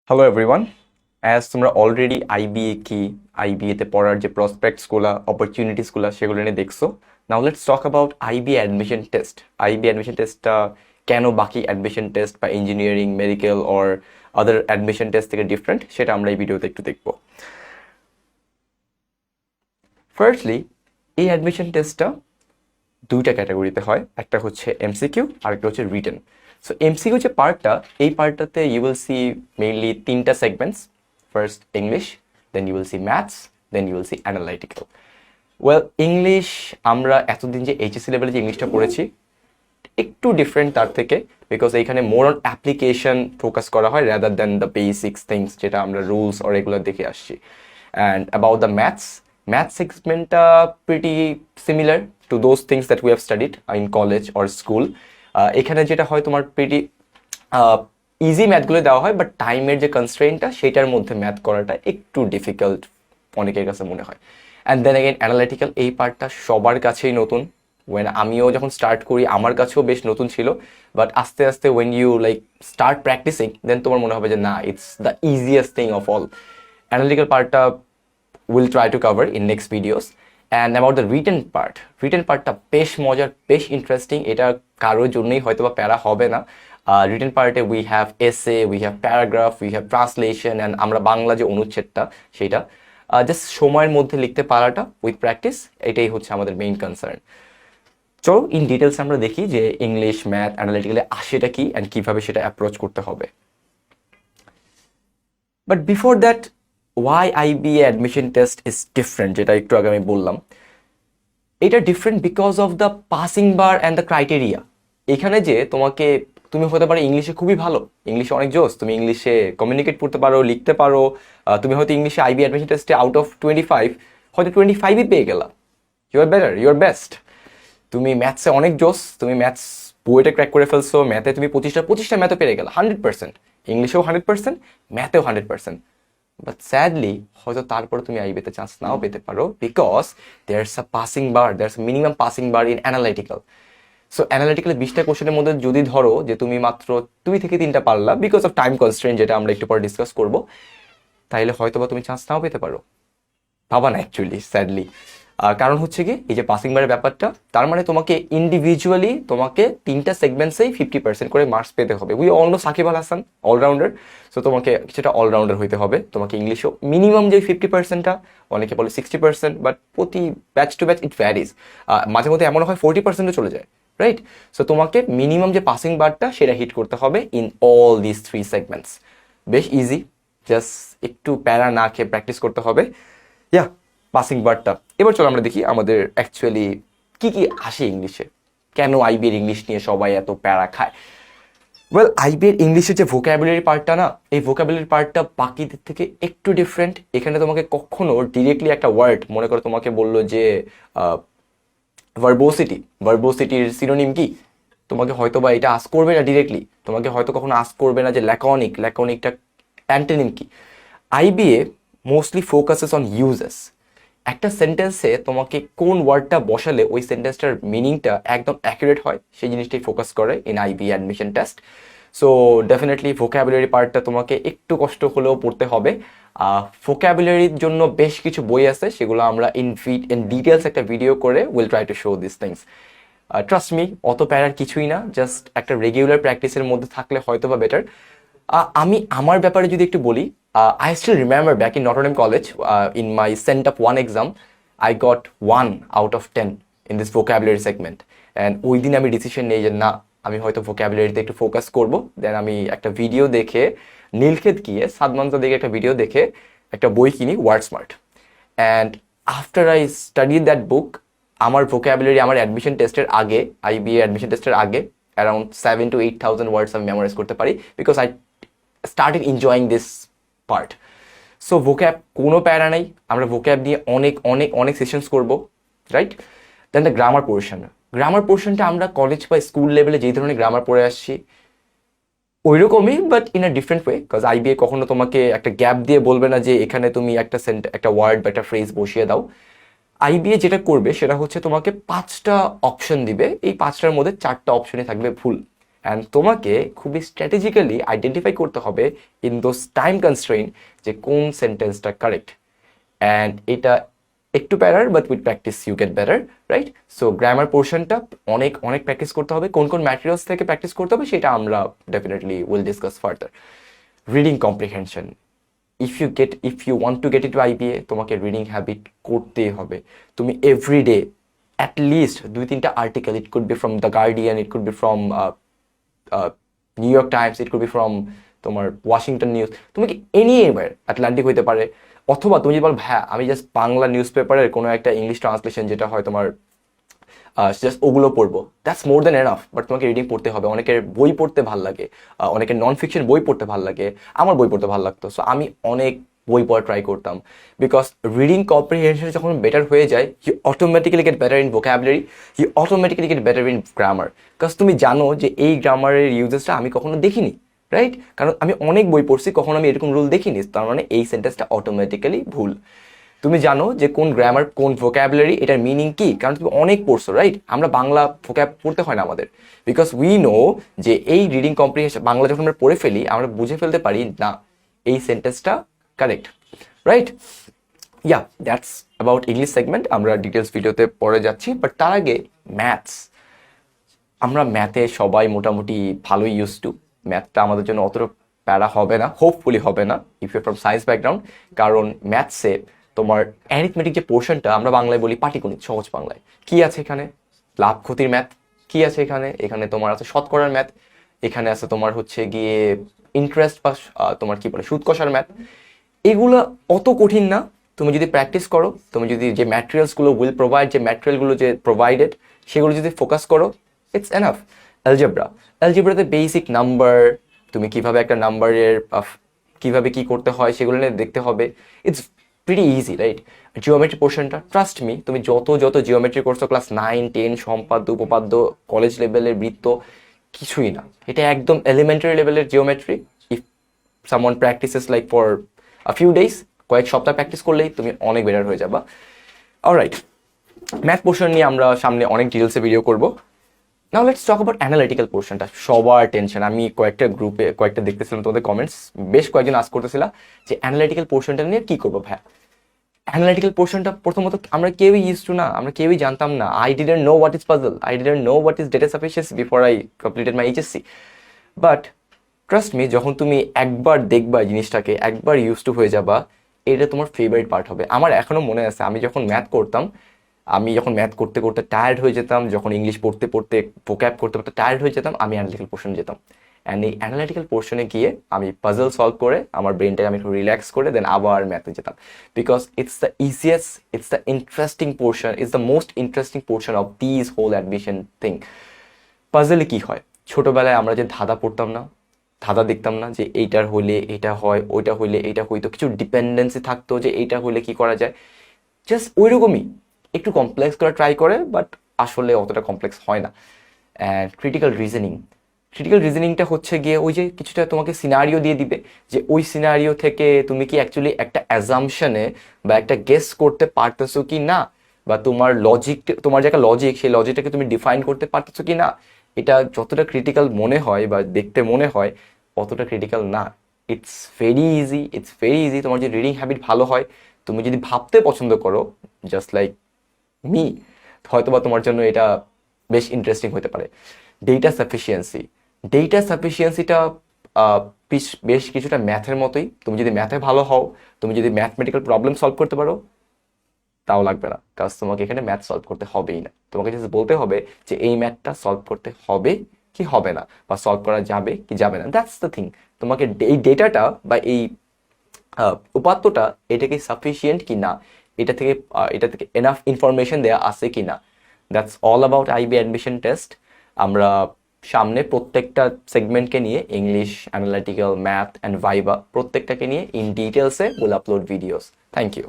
Hello everyone, as তোমরা already IBA কি, আইবিএতে পড়ার যে প্রসপেক্টসগুলো, অপরচুনিটিসগুলো সেগুলো নিয়ে দেখছো। Now let's talk about IBA admission test. IBA admission টেস্টটা কেন বাকি অ্যাডমিশন টেস্ট বা engineering, medical or other admission test থেকে ডিফারেন্ট, সেটা আমরা এই ভিডিওতে একটু দেখবো। ফার্স্টলি, এই অ্যাডমিশন টেস্টটা দুইটা ক্যাটাগরিতে হয়, একটা হচ্ছে এমসিকিউ আর একটা হচ্ছে রিটেন। সো এমসিকিউ যে পার্টটা, এই পার্টটাতে ইউ উইল সি মেইনলি তিনটা segments. First English, then you will see maths, then you will see analytical. Well, English আমরা এতদিন যে এইচএসসি লেভেলে যে ইংলিশটা পড়েছি একটু ডিফারেন্ট তার থেকে, বিকজ এইখানে মোর অন অ্যাপ্লিকেশন ফোকাস করা হয় rather than the basics things যেটা আমরা রুলস অর রেগুলার দেখে আসছি। অ্যান্ড অ্যাবাউট দ্য ম্যাথস সেগমেন্টটা pretty similar to those things that we have studied in college or school. এখানে যেটা হয় তোমার প্রিটি ইজি ম্যাথগুলো দেওয়া হয়, বাট টাইমের যে কনস্ট্রেইনটা সেটার মধ্যে ম্যাথ করাটা একটু ডিফিকাল্ট অনেকের কাছে মনে হয়। অ্যান্ড দেন অ্যাগেন অ্যানালিটিক্যাল, এই পার্টটা সবার কাছেই নতুন। আমিও যখন স্টার্ট করি আমার কাছেও বেশ নতুন ছিল, বাট আস্তে আস্তে when you like start practicing, then তোমার মনে হবে যে না, it's the easiest thing of all. Analytical পার্টটা will try to cover in next videos. And about the written পার্টটা বেশ মজার, বেশ ইন্টারেস্টিং। এটা কারোর জন্যই হয়তো বা প্যারা হবে না। রিটেন পার্টে উই হ্যাভ এসে, we have paragraph, we have translation, and আমরা বাংলা যে অনুচ্ছেদটা সেটা জাস্ট সময়ের মধ্যে লিখতে পারাটা উইথ প্র্যাকটিস, এটাই হচ্ছে আমাদের মেইন কনসার্ন। চলো ইন ডিটেলস আমরা দেখি যে ইংলিশ, ম্যাথ, অ্যানালিটিক্যালে আসেটা কি অ্যান্ড কীভাবে সেটা অ্যাপ্রোচ করতে হবে। But before that, why IBA admission test is different, যেটা একটু আগে আমি বললাম, এটা different because of the passing bar and the criteria. এখানে যে তোমাকে, তুমি হতে পারো ইংলিশে খুবই ভালো, ইংলিশে অনেক জোস, তুমি ইংলিশে কমিউনিকেট করতে পারো, লিখতে পারো। তুমি হয়তো ইংলিশে আইবি অ্যাডমিশন টেস্টে আউট অফ 25 হয়তো 25ই পেয়ে গেলা। You are better, you are best. তুমি ম্যাথসে অনেক জোস, তুমি ম্যাথস বইটা ক্র্যাক করে ফেলছো, ম্যাথে তুমি পঁচিশটা ম্যাথও পেরে গেলা 100%, ইংলিশেও 100%, ম্যাথেও 100%। বাট স্যাডলি হয়তো তারপরে তুমি আইবিতে চান্স নাও পেতে পারো, because there's a passing bar, there's minimum passing bar in analytical. So অ্যানালিটিক্যালে 20টা কোশ্চেনের মধ্যে যদি ধরো যে তুমি মাত্র 2 থেকে 3টা পারলা, বিকজ অফ টাইম কনস্ট্রেন্ট, যেটা আমরা একটু পরে ডিসকাস করবো, তাইলে হয়তো বা তুমি চান্স নাও পেতে পারো। ভাবা না অ্যাকচুয়ালি, স্যাডলি। কারণ হচ্ছে কি, এই যে পাসিং বারের ব্যাপারটা, তার মানে তোমাকে ইন্ডিভিজুয়ালি তোমাকে 3টা সেগমেন্টসেই 50% করে মার্কস পেতে হবে। We all know Shakib Al Hasan allrounder. So তোমাকে কিছুটা অলরাউন্ডার হইতে হবে। তোমাকে ইংলিশও মিনিমাম যে 50%টা, অনেকে বলে 60%, বাট প্রতি ব্যাচ টু ব্যাচ ইট ভ্যারিজ। মাঝে মধ্যে এমন হয় 40%ও চলে যায়, রাইট? সো তোমাকে মিনিমাম যে পাসিং বারটা সেটা হিট করতে হবে ইন অল দিস 3 সেগমেন্টস। বেশ ইজি, জাস্ট একটু প্যারা না খেয়ে প্র্যাকটিস করতে হবে। ইয়া, পাসিং বারটা। এবার চলো আমরা দেখি আমাদের অ্যাকচুয়ালি কি কি আসে ইংলিশে, কেন আইবি এর ইংলিশ নিয়ে সবাই এত প্যারা খায়। ওয়েল, আইবি এর ইংলিশের যে ভোকাবুলারি পার্টটা না, এই ভোকাবুলারি পার্টটা বাকিদের থেকে একটু ডিফারেন্ট। এখানে তোমাকে কখনো ডিরেক্টলি একটা ওয়ার্ড, মনে করো তোমাকে বললো যে ভার্বোসিটি, ভার্বোসিটির সিনোনিম কি, তোমাকে হয়তো বা এটা আস্ক করবে না ডিরেক্টলি। তোমাকে হয়তো কখনো আস্ক করবে না যে ল্যাকনিক, ল্যাকনিকটা অ্যান্টোনিম কি। IBA mostly focuses on uses. একটা সেন্টেন্সে তোমাকে কোন ওয়ার্ডটা বসালে ওই সেন্টেন্সটার মিনিংটা একদম অ্যাকুরেট হয়, সেই জিনিসটাই ফোকাস করে in IB admission test. So definitely vocabulary পার্টটা তোমাকে একটু কষ্ট হলেও পড়তে হবে। ভোকাবুলারির জন্য বেশ কিছু বই আছে, সেগুলো আমরা ইন ডিটেলস একটা ভিডিও করে will try to show this things. Trust me, অত প্যারার কিছুই না, জাস্ট একটা রেগুলার প্র্যাকটিসের মধ্যে থাকলে হয়তো বা বেটার। আমি আমার ব্যাপারে যদি একটু বলি, I still remember back in Notre Dame college, in my sent up 1 exam, I got 1 out of 10 in this vocabulary segment. And ওই দিন আমি ডিসিশন নিই যে না, আমি হয়তো ভোকাবুলারিতে একটু ফোকাস করবো। দেন আমি একটা ভিডিও দেখে, নীলক্ষেত গিয়ে সাদমানজা দেখে একটা ভিডিও দেখে একটা বই কিনি, word smart. And after I study that book, আমার ভোকাবুলারি আমার অ্যাডমিশন টেস্টের আগে, আইবিএ অ্যাডমিশন টেস্টের আগে অ্যারাউন্ড 7 to 8,000 ওয়ার্ডস আমি মেমোরাইজ করতে পারি, because I started enjoying this part. So vocab কোনো প্যারা নেই, আমরা ভোক্যাব নিয়ে অনেক অনেক অনেক সেশনস করবো, রাইট? দেন দ্য গ্রামার পোর্শনটা আমরা কলেজ বা স্কুল লেভেলে যেই ধরনের গ্রামার পড়ে আসছি ওই রকমই, but in a different way. Because IBA কখনো তোমাকে একটা গ্যাপ দিয়ে বলবে না যে এখানে তুমি একটা ওয়ার্ড বা একটা ফ্রেজ বসিয়ে দাও। আইবিএ যেটা করবে সেটা হচ্ছে তোমাকে 5টা অপশন দিবে, এই 5টার মধ্যে 4টা অপশনই থাকবে ভুল। অ্যান্ড তোমাকে খুবই স্ট্র্যাটেজিক্যালি আইডেন্টিফাই করতে হবে ইন দোজ টাইম কনস্ট্রেইন যে কোন সেন্টেন্সটা কারেক্ট। অ্যান্ড এটা একটু প্যারার, but with practice you get better, right? So grammar পোর্শনটা অনেক অনেক প্র্যাকটিস করতে হবে। কোন কোন ম্যাটেরিয়ালস থেকে প্র্যাকটিস করতে হবে সেটা আমরা definitely will discuss further. Reading comprehension, if you want to get it to IBA, তোমাকে রিডিং হ্যাবিট করতেই হবে। তুমি এভরিডে অ্যাটলিস্ট 2-3টা article, it could be from the Guardian, it could be from New York Times, it could be from তোমার Washington News, তুমি কি anywhere, Atlantic হইতে পারে, অথবা তুমি যদি বল হ্যাঁ আমি জাস্ট বাংলা নিউজ পেপারের কোনো একটা ইংলিশ ট্রান্সলেশন যেটা হয় তোমার জাস্ট ওগুলো পড়বো, that's more than enough. But তোমাকে রিডিং পড়তে হবে। অনেকের বই পড়তে ভাল লাগে, অনেকের নন ফিকশন বই পড়তে ভাল লাগে, আমার বই পড়তে ভালো লাগতো। সো আমি অনেক বই পড়া ট্রাই করতাম, বিকজ রিডিং কম্প্রিহেনশন যখন বেটার হয়ে যায়, you automatically get better in vocabulary, you automatically get better in grammar. Because তুমি জানো যে এই গ্রামারের ইউজেসটা আমি কখনো দেখিনি, রাইট? কারণ আমি অনেক বই পড়ছি, কখনো আমি এরকম রুল দেখিনি, তার মানে এই সেন্টেন্সটা অটোমেটিক্যালি ভুল। তুমি জানো যে কোন গ্রামার, কোন ভোকাবুলারি, এটার মিনিং কি, কারণ তুমি অনেক পড়ছো, রাইট? আমরা বাংলা ভোক্যাব পড়তে হয় না আমাদের, বিকজ উই নো যে এই রিডিং কম্প্রিহেনশন বাংলা যখন আমরা পড়ে ফেলি, আমরা বুঝে ফেলতে পারি না এই সেন্টেন্সটা correct, right? Yeah, that's about English segment. আমরা ডিটেলস ভিডিওতে পরে যাচ্ছি, বাট তার আগে ম্যাথস। আমরা ম্যাথে সবাই মোটামুটি ভালোই ইউজ টু। ম্যাথটা আমাদের জন্য অতটা প্যারা হবে না, হোপফুলি হবে না if you from science background. কারণ ম্যাথসে তোমার অ্যারিথমেটিক যে পোর্শনটা, আমরা বাংলায় বলি পাটিগণিত, সহজ বাংলায় কি আছে এখানে, লাভ ক্ষতির ম্যাথ কি আছে এখানে, এখানে তোমার আছে শতকরার ম্যাথ, এখানে আছে তোমার হচ্ছে গিয়ে ইন্টারেস্ট বা তোমার কি বলে সুদ কষার ম্যাথ। এগুলো অত কঠিন না, তুমি যদি প্র্যাকটিস করো, তুমি যদি যে ম্যাটেরিয়ালসগুলো উইল প্রোভাইড, যে ম্যাটেরিয়ালগুলো যে প্রোভাইডেড সেগুলো যদি ফোকাস করো, ইটস এনাফ। অ্যালজেব্রাতে বেসিক নাম্বার, তুমি কিভাবে একটা নাম্বারের কিভাবে কি করতে হয় সেগুলো নিয়ে দেখতে হবে। It's pretty easy, right? Geometry পোর্শনটা, ট্রাস্ট মি, তুমি যত যত জিওমেট্রি করছো ক্লাস 9-10, সম্পাদ্য উপপাদ্য, কলেজ লেভেলের বৃত্ত, কিছুই না। এটা একদম এলিমেন্টারি লেভেলের geometry. If someone practices like for few days, কয়েক সপ্তাহ প্র্যাকটিস করলেই তুমি অনেক বেটার হয়ে যাবা। অলরাইট, ম্যাথ পোর্শন নিয়ে আমরা সামনে অনেক ডিটেলসে ভিডিও করবো। Now let's talk about analytical পোর্শনটা। সবার টেনশন, আমি কয়েকটা গ্রুপে কয়েকটা দেখতেছিলাম তোমাদের কমেন্টস, বেশ কয়েকজন আস্ক করতেছিলাম যে অ্যানালিটিক্যাল পোর্শনটা নিয়ে কী করবো ভাইয়া। অ্যানালিটিক্যাল পোর্শনটা প্রথমত আমরা কেউই ইউজ টু না, আমরা কেউই জানতাম না। I didn't know what is puzzle, I didn't know what is data sufficiency before I completed my HSC. But trust me, যখন তুমি একবার দেখবা জিনিসটাকে, একবার ইউজ টু হয়ে যাবা, এটা তোমার ফেভারিট পার্ট হবে। আমার এখনও মনে আছে, আমি যখন ম্যাথ করতে করতে টায়ার্ড হয়ে যেতাম, যখন ইংলিশ পড়তে পড়তে ভোক্যাব করতে করতে টায়ার্ড হয়ে যেতাম, আমি অ্যানালিটিক্যাল পোর্শনে যেতাম। অ্যান্ড এই অ্যানালিটিক্যাল পোর্শনে গিয়ে আমি পাজল সলভ করে আমার ব্রেনটাকে আমি একটু রিল্যাক্স করে দেন আবার ম্যাথে যেতাম। Because it's the easiest, it's the interesting portion, it's the most interesting portion of this whole admission thing. পাজলে কী হয়, ছোটোবেলায় আমরা যে ধাঁধা পড়তাম না, ধাঁধা দেখতাম না, যে এইটার হলে এটা হয়, ওইটা হইলে এইটা হইতো, কিছু ডিপেন্ডেন্সি থাকতো যে এইটা হলে কি করা যায়, জাস্ট ওই রকমই একটু কমপ্লেক্স করা ট্রাই করে, বাট আসলে অতটা কমপ্লেক্স হয় না। অ্যান্ড ক্রিটিক্যাল রিজনিংটা হচ্ছে গিয়ে ওই যে কিছুটা তোমাকে সিনারিও দিয়ে দিবে, যে ওই সিনারিও থেকে তুমি কি অ্যাকচুয়ালি একটা অ্যাজাম্পশনে বা একটা গেস করতে পারতেছো কি না, বা তোমার লজিক, তোমার যে একটা লজিক, সেই লজিকটাকে তুমি ডিফাইন করতে পারতেছো কি না। এটা যতটা ক্রিটিক্যাল মনে হয় বা দেখতে মনে হয়, অতটা ক্রিটিক্যাল না। It's very easy, it's very easy. তোমার যে রিডিং হ্যাবিট ভালো হয়, তুমি যদি ভাবতে পছন্দ করো, জাস্ট লাইক মি, হয়তোবা তোমার জন্য এটা বেশ ইন্টারেস্টিং হতে পারে। ডেটা সাফিসিয়েন্সিটা বেশ কিছুটা ম্যাথের মতোই। তুমি যদি ম্যাথে ভালো হও, তুমি যদি ম্যাথমেটিক্যাল প্রবলেম সলভ করতে পারো, তাও লাগবে না, কারণ তোমাকে এখানে ম্যাথ সলভ করতে হবেই না। তোমাকে জাস্ট বলতে হবে যে এই ম্যাথটা সলভ করতে হবে কি হবে না, বা সলভ করা যাবে কি যাবে না, দ্যাটস দ্য থিং। তোমাকে এই ডেটাটা বা এই উপাত্তটা, এটা কি সাফিসিয়েন্ট কি না, এটা থেকে এনাফ ইনফরমেশন দেওয়া আছে কি না, that's all about IB admission test. আমরা সামনে প্রত্যেকটা সেগমেন্টকে নিয়ে, English, analytical, math and viva, প্রত্যেকটাকে নিয়ে ইন ডিটেলসে will upload videos. Thank you.